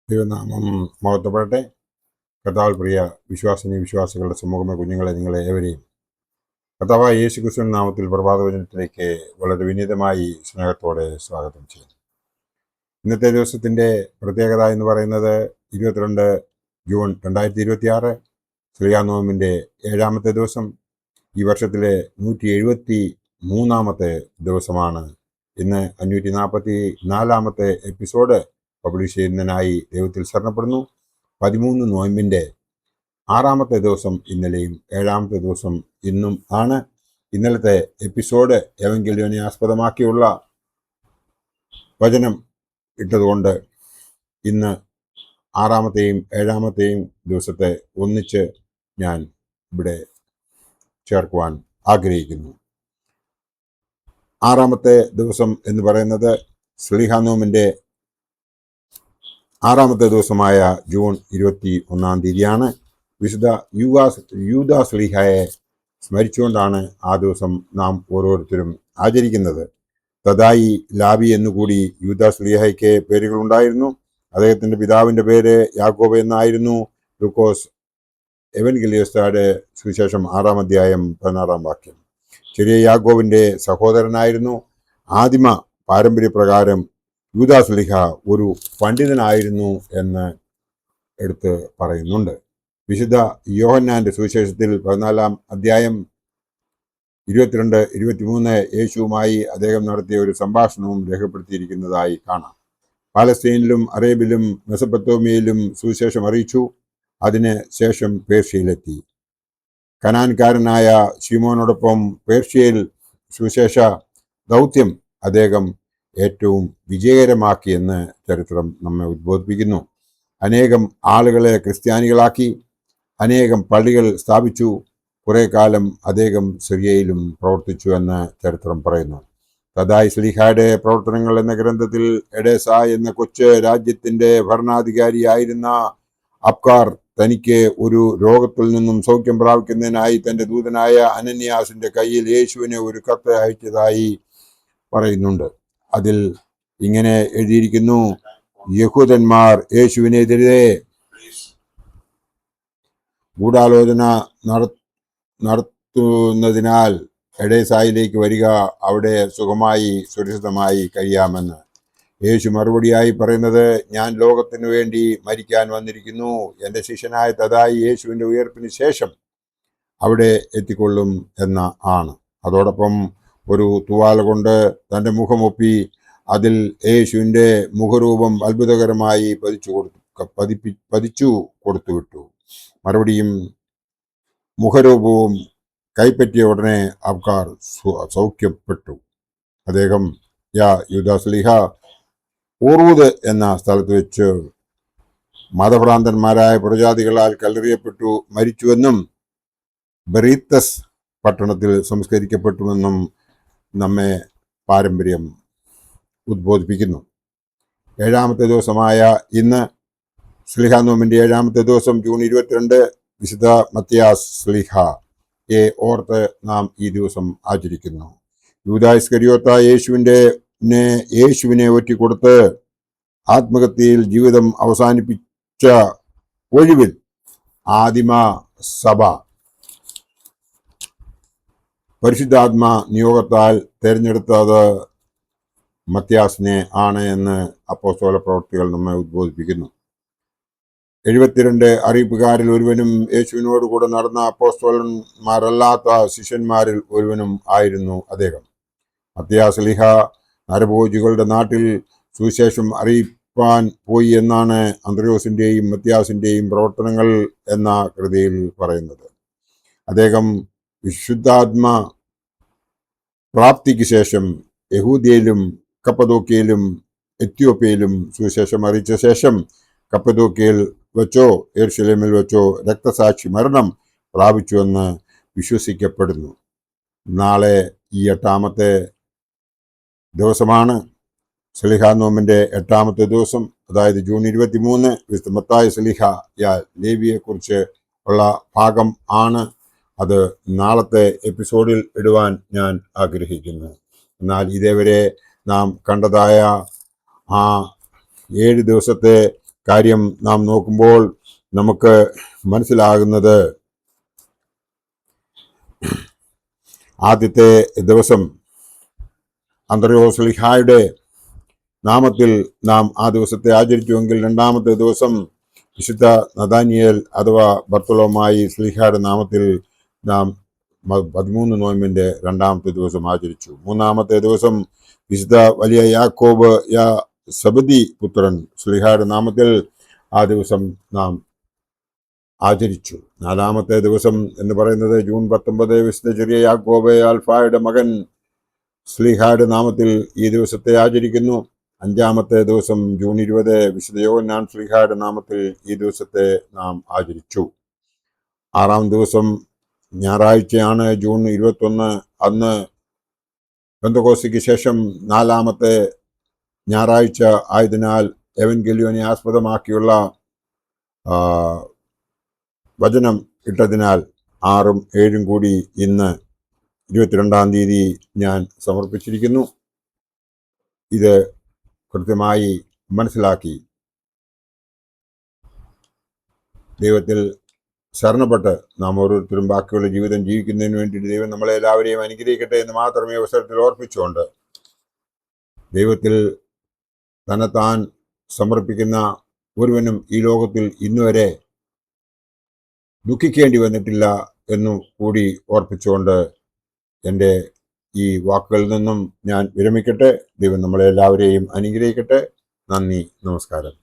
ദൈവനാമം മഹത്വപ്പെടട്ടെ. കർത്താവിൽ പ്രിയ വിശ്വാസിനി വിശ്വാസികളുടെ സമൂഹമേ, കുഞ്ഞുങ്ങളെ, നിങ്ങളെ ഏവരെയും കർത്താവായ യേശു ക്രിസ്തുവിന്റെ നാമത്തിൽ പ്രഭാതവചനത്തിലേക്ക് വളരെ വിനീതമായി സ്നേഹത്തോടെ സ്വാഗതം ചെയ്യുന്നു. ഇന്നത്തെ ദിവസത്തിൻ്റെ പ്രത്യേകത എന്ന് പറയുന്നത് 22 ജൂൺ 2026 ശ്രീയാനോമിൻ്റെ 7ാമത്തെ ദിവസം. ഈ വർഷത്തിലെ 173ാമത്തെ ദിവസമാണ്. ഇന്ന് 544ാമത്തെ എപ്പിസോഡ് പബ്ലിഷ് ചെയ്യുന്നതിനായി ദൈവത്തിൽ ശരണപ്പെടുന്നു. 13 നോയമ്പിൻ്റെ 6ാമത്തെ ദിവസം ഇന്നലെയും 7ാമത്തെ ദിവസം ഇന്നും ആണ്. ഇന്നലത്തെ എപ്പിസോഡ് എവങ്കേലിയോനെ ആസ്പദമാക്കിയുള്ള വചനം ഇട്ടതുകൊണ്ട് ഇന്ന് 6ാമത്തെയും 7ാമത്തെയും ദിവസത്തെ ഒന്നിച്ച് ഞാൻ ഇവിടെ ചേർക്കുവാൻ ആഗ്രഹിക്കുന്നു. 6ാമത്തെ ദിവസം എന്ന് പറയുന്നത് ശ്ലീഹാനോമിൻ്റെ 6ാമത്തെ ദിവസമായ ജൂൺ 21-ാം തീയതിയാണ്. വിശുദ്ധ യൂദാ ശ്ലീഹയെ സ്മരിച്ചുകൊണ്ടാണ് ആ ദിവസം നാം ഓരോരുത്തരും ആചരിക്കുന്നത്. തദായി ലാബി എന്നുകൂടി യൂദാ ശ്ലീഹയ്ക്ക് പേരുകളുണ്ടായിരുന്നു. അദ്ദേഹത്തിൻ്റെ പിതാവിൻ്റെ പേര് യാക്കോബ് എന്നായിരുന്നു. ലൂക്കോസ് എവൻഗേലിയോസ്തായുടെ സുവിശേഷം 6ാം അധ്യായം 16ാം വാക്യം. ചെറിയ യാക്കോബിൻ്റെ സഹോദരനായിരുന്നു. ആദിമ പാരമ്പര്യപ്രകാരം യൂദാ ശ്ലീഹ ഒരു പണ്ഡിതനായിരുന്നു എന്ന് എടുത്ത് പറയുന്നുണ്ട്. വിശുദ്ധ യോഹന്നാന്റെ സുവിശേഷത്തിൽ 14ാം അധ്യായം 22-23 യേശുവുമായി അദ്ദേഹം നടത്തിയ ഒരു സംഭാഷണവും രേഖപ്പെടുത്തിയിരിക്കുന്നതായി കാണാം. പാലസ്തീനിലും അറേബ്യയിലും മെസൊപ്പൊത്താമിയയിലും സുവിശേഷം അറിയിച്ചു. അതിന് ശേഷം പേർഷ്യയിലെത്തി. കനാൻകാരനായ ശിമോനോടൊപ്പം പേർഷ്യയിൽ സുവിശേഷ ദൗത്യം അദ്ദേഹം ഏറ്റവും വിജയകരമാക്കിയെന്ന് ചരിത്രം നമ്മെ ഉദ്ബോധിപ്പിക്കുന്നു. അനേകം ആളുകളെ ക്രിസ്ത്യാനികളാക്കി, അനേകം പള്ളികൾ സ്ഥാപിച്ചു. കുറെ കാലം അദ്ദേഹം സിറിയയിലും പ്രവർത്തിച്ചു എന്ന് ചരിത്രം പറയുന്നു. തദായി ശ്ലീഹായുടെ പ്രവർത്തനങ്ങൾ എന്ന ഗ്രന്ഥത്തിൽ എഡേസ എന്ന കൊച്ചു രാജ്യത്തിൻ്റെ ഭരണാധികാരിയായിരുന്ന അബ്കാർ തനിക്ക് ഒരു രോഗത്തിൽ നിന്നും സൗഖ്യം പ്രാപിക്കുന്നതിനായി തൻ്റെ ദൂതനായ അനന്യാസിൻ്റെ കയ്യിൽ യേശുവിനെ ഒരു കത്ത് അയച്ചതായി പറയുന്നുണ്ട്. അതിൽ ഇങ്ങനെ എഴുതിയിരിക്കുന്നു: യഹൂദന്മാർ യേശുവിനെതിരെ ഗൂഢാലോചന നടത്തുന്നതിനാൽ എഡേസായിലേക്ക് വരിക, അവിടെ സുഖമായി സുരക്ഷിതമായി കഴിയാമെന്ന്. യേശു മറുപടിയായി പറയുന്നത്: ഞാൻ ലോകത്തിനു വേണ്ടി മരിക്കാൻ വന്നിരിക്കുന്നു. എൻ്റെ ശിഷ്യനായ തദായി യേശുവിൻ്റെ ഉയർപ്പിന് ശേഷം അവിടെ എത്തിക്കൊള്ളും എന്ന ആണ്. അതോടൊപ്പം ഒരു തുവാല കൊണ്ട് തൻ്റെ മുഖമൊപ്പി അതിൽ യേശുവിൻ്റെ മുഖരൂപം അത്ഭുതകരമായി പതിച്ചു കൊടുത്തുവിട്ടു. മറുപടിയും മുഖരൂപവും കൈപ്പറ്റിയ ഉടനെ അബ്കാർ സൗഖ്യപ്പെട്ടു. അദ്ദേഹം യൂദാ ശ്ലീഹ ഊറൂദ് എന്ന സ്ഥലത്ത് വെച്ച് മതഭ്രാന്തന്മാരായ പ്രജാതികളാൽ കല്ലെറിയപ്പെട്ടു മരിച്ചുവെന്നും ബെറീത്തസ് പട്ടണത്തിൽ സംസ്കരിക്കപ്പെട്ടുവെന്നും നമ്മെ പാരമ്പര്യം ഉദ്ബോധിപ്പിക്കുന്നു. 7ാമത്തെ ദിവസമായ ഇന്ന് ശ്ലീഹാനോമിൻ്റെ 7ാമത്തെ ദിവസം ജൂൺ 22 വിശുദ്ധ മത്തിയാസ് ശ്ലീഹയെ ഓർത്ത് നാം ഈ ദിവസം ആചരിക്കുന്നു. യൂദാ ഇസ്കരിയോത്ത യേശുവിനെ ഒറ്റിക്കൊടുത്ത് ആത്മഹത്യയിൽ ജീവിതം അവസാനിപ്പിച്ച ഒഴിവിൽ ആദിമ സഭ പരിശുദ്ധാത്മ നിയോഗത്താൽ തിരഞ്ഞെടുത്തത് മത്തിയാസിനെ ആണ് എന്ന് അപ്പോസ്തല പ്രവൃത്തികൾ നമ്മെ ഉദ്ബോധിപ്പിക്കുന്നു. 72 അറിയിപ്പുകാരിൽ ഒരുവനും യേശുവിനോട് കൂടെ നടന്ന അപ്പോസ്തലന്മാരല്ലാത്ത ശിഷ്യന്മാരിൽ ഒരുവനും ആയിരുന്നു അദ്ദേഹം. മത്തിയാസ് ശ്ലീഹ നരഭോജികളുടെ നാട്ടിൽ സുവിശേഷം അറിയിപ്പാൻ പോയി എന്നാണ് അന്ത്രയോസിൻ്റെയും മത്തിയാസിൻ്റെയും പ്രവർത്തനങ്ങൾ എന്ന കൃതിയിൽ പറയുന്നത്. അദ്ദേഹം വിശുദ്ധാത്മ പ്രാപ്തിക്ക് ശേഷം യഹൂദ്യയിലും കപ്പദോക്യയിലും എത്യോപ്യയിലും സുവിശേഷം അറിയിച്ച ശേഷം കപ്പദോക്യയിൽ വെച്ചോ യെരുശലേമിൽ വെച്ചോ രക്തസാക്ഷി മരണം പ്രാപിച്ചുവെന്ന് വിശ്വസിക്കപ്പെടുന്നു. നാളെ ഈ 8ാമത്തെ ദിവസമാണ്. ശ്ലീഹാനോമിൻ്റെ 8ാമത്തെ ദിവസം, അതായത് ജൂൺ 23 വിശുദ്ധ മത്തായി ശ്ലീഹ ലേവിയെക്കുറിച്ച് ഉള്ള ഭാഗം ആണ്. അത് നാളത്തെ എപ്പിസോഡിൽ ഇടുവാൻ ഞാൻ ആഗ്രഹിക്കുന്നു. എന്നാൽ ഇതേവരെ നാം കണ്ടതായ ആ 7 ദിവസത്തെ കാര്യം നാം നോക്കുമ്പോൾ നമുക്ക് മനസ്സിലാകുന്നത്, ആദ്യത്തെ ദിവസം അന്ത്രയോസ്ലിഹായുടെ നാമത്തിൽ നാം ആ ദിവസത്തെ ആചരിച്ചുവെങ്കിൽ, രണ്ടാമത്തെ ദിവസം വിശുദ്ധ നഥാനിയേൽ അഥവാ ബർത്തലോമായി സ്ലീഹായുടെ നാമത്തിൽ നാം 13 നോയമ്പിന്റെ രണ്ടാമത്തെ ദിവസം ആചരിച്ചു. മൂന്നാമത്തെ ദിവസം വിശുദ്ധ വലിയ യാക്കോബ് സബദി പുത്രൻ സ്ലീഹായുടെ നാമത്തിൽ ആ ദിവസം നാം ആചരിച്ചു. നാലാമത്തെ ദിവസം എന്ന് പറയുന്നത് ജൂൺ 19 വിശുദ്ധ ചെറിയ യാക്കോബ് ആൽഫായുടെ മകൻ സ്ലീഹായുടെ നാമത്തിൽ ഈ ദിവസത്തെ ആചരിക്കുന്നു. അഞ്ചാമത്തെ ദിവസം ജൂൺ 20 വിശുദ്ധ യോഹന്നാൻ സ്ലീഹായുടെ നാമത്തിൽ ഈ ദിവസത്തെ നാം ആചരിച്ചു. ആറാം ദിവസം ഞായറാഴ്ചയാണ്, ജൂൺ 21. അന്ന് പെന്തക്കോസ്തിക്ക് ശേഷം 4ാമത്തെ ഞായറാഴ്ച ആയതിനാൽ എവൻഗെലിയോനെ ആസ്പദമാക്കിയുള്ള വചനം ഇട്ടതിനാൽ 6ഉം 7ഉം കൂടി ഇന്ന് 22-ാം തീയതി ഞാൻ സമർപ്പിച്ചിരിക്കുന്നു. ഇത് കൃത്യമായി മനസ്സിലാക്കി ദൈവത്തിൽ ശരണപ്പെട്ട് നാം ഓരോരുത്തരും ബാക്കിയുള്ള ജീവിതം ജീവിക്കുന്നതിന് വേണ്ടിയിട്ട് ദൈവം നമ്മളെ എല്ലാവരെയും അനുഗ്രഹിക്കട്ടെ എന്ന് മാത്രമേ അവസരത്തിൽ ഓർപ്പിച്ചുകൊണ്ട്, ദൈവത്തിൽ തന്നെത്താൻ സമർപ്പിക്കുന്ന ഒരുവനും ഈ ലോകത്തിൽ ഇന്നുവരെ ദുഃഖിക്കേണ്ടി വന്നിട്ടില്ല എന്നു കൂടി ഓർപ്പിച്ചുകൊണ്ട് എൻ്റെ ഈ വാക്കുകളിൽ നിന്നും ഞാൻ വിരമിക്കട്ടെ. ദൈവം നമ്മളെ എല്ലാവരെയും അനുഗ്രഹിക്കട്ടെ. നന്ദി, നമസ്കാരം.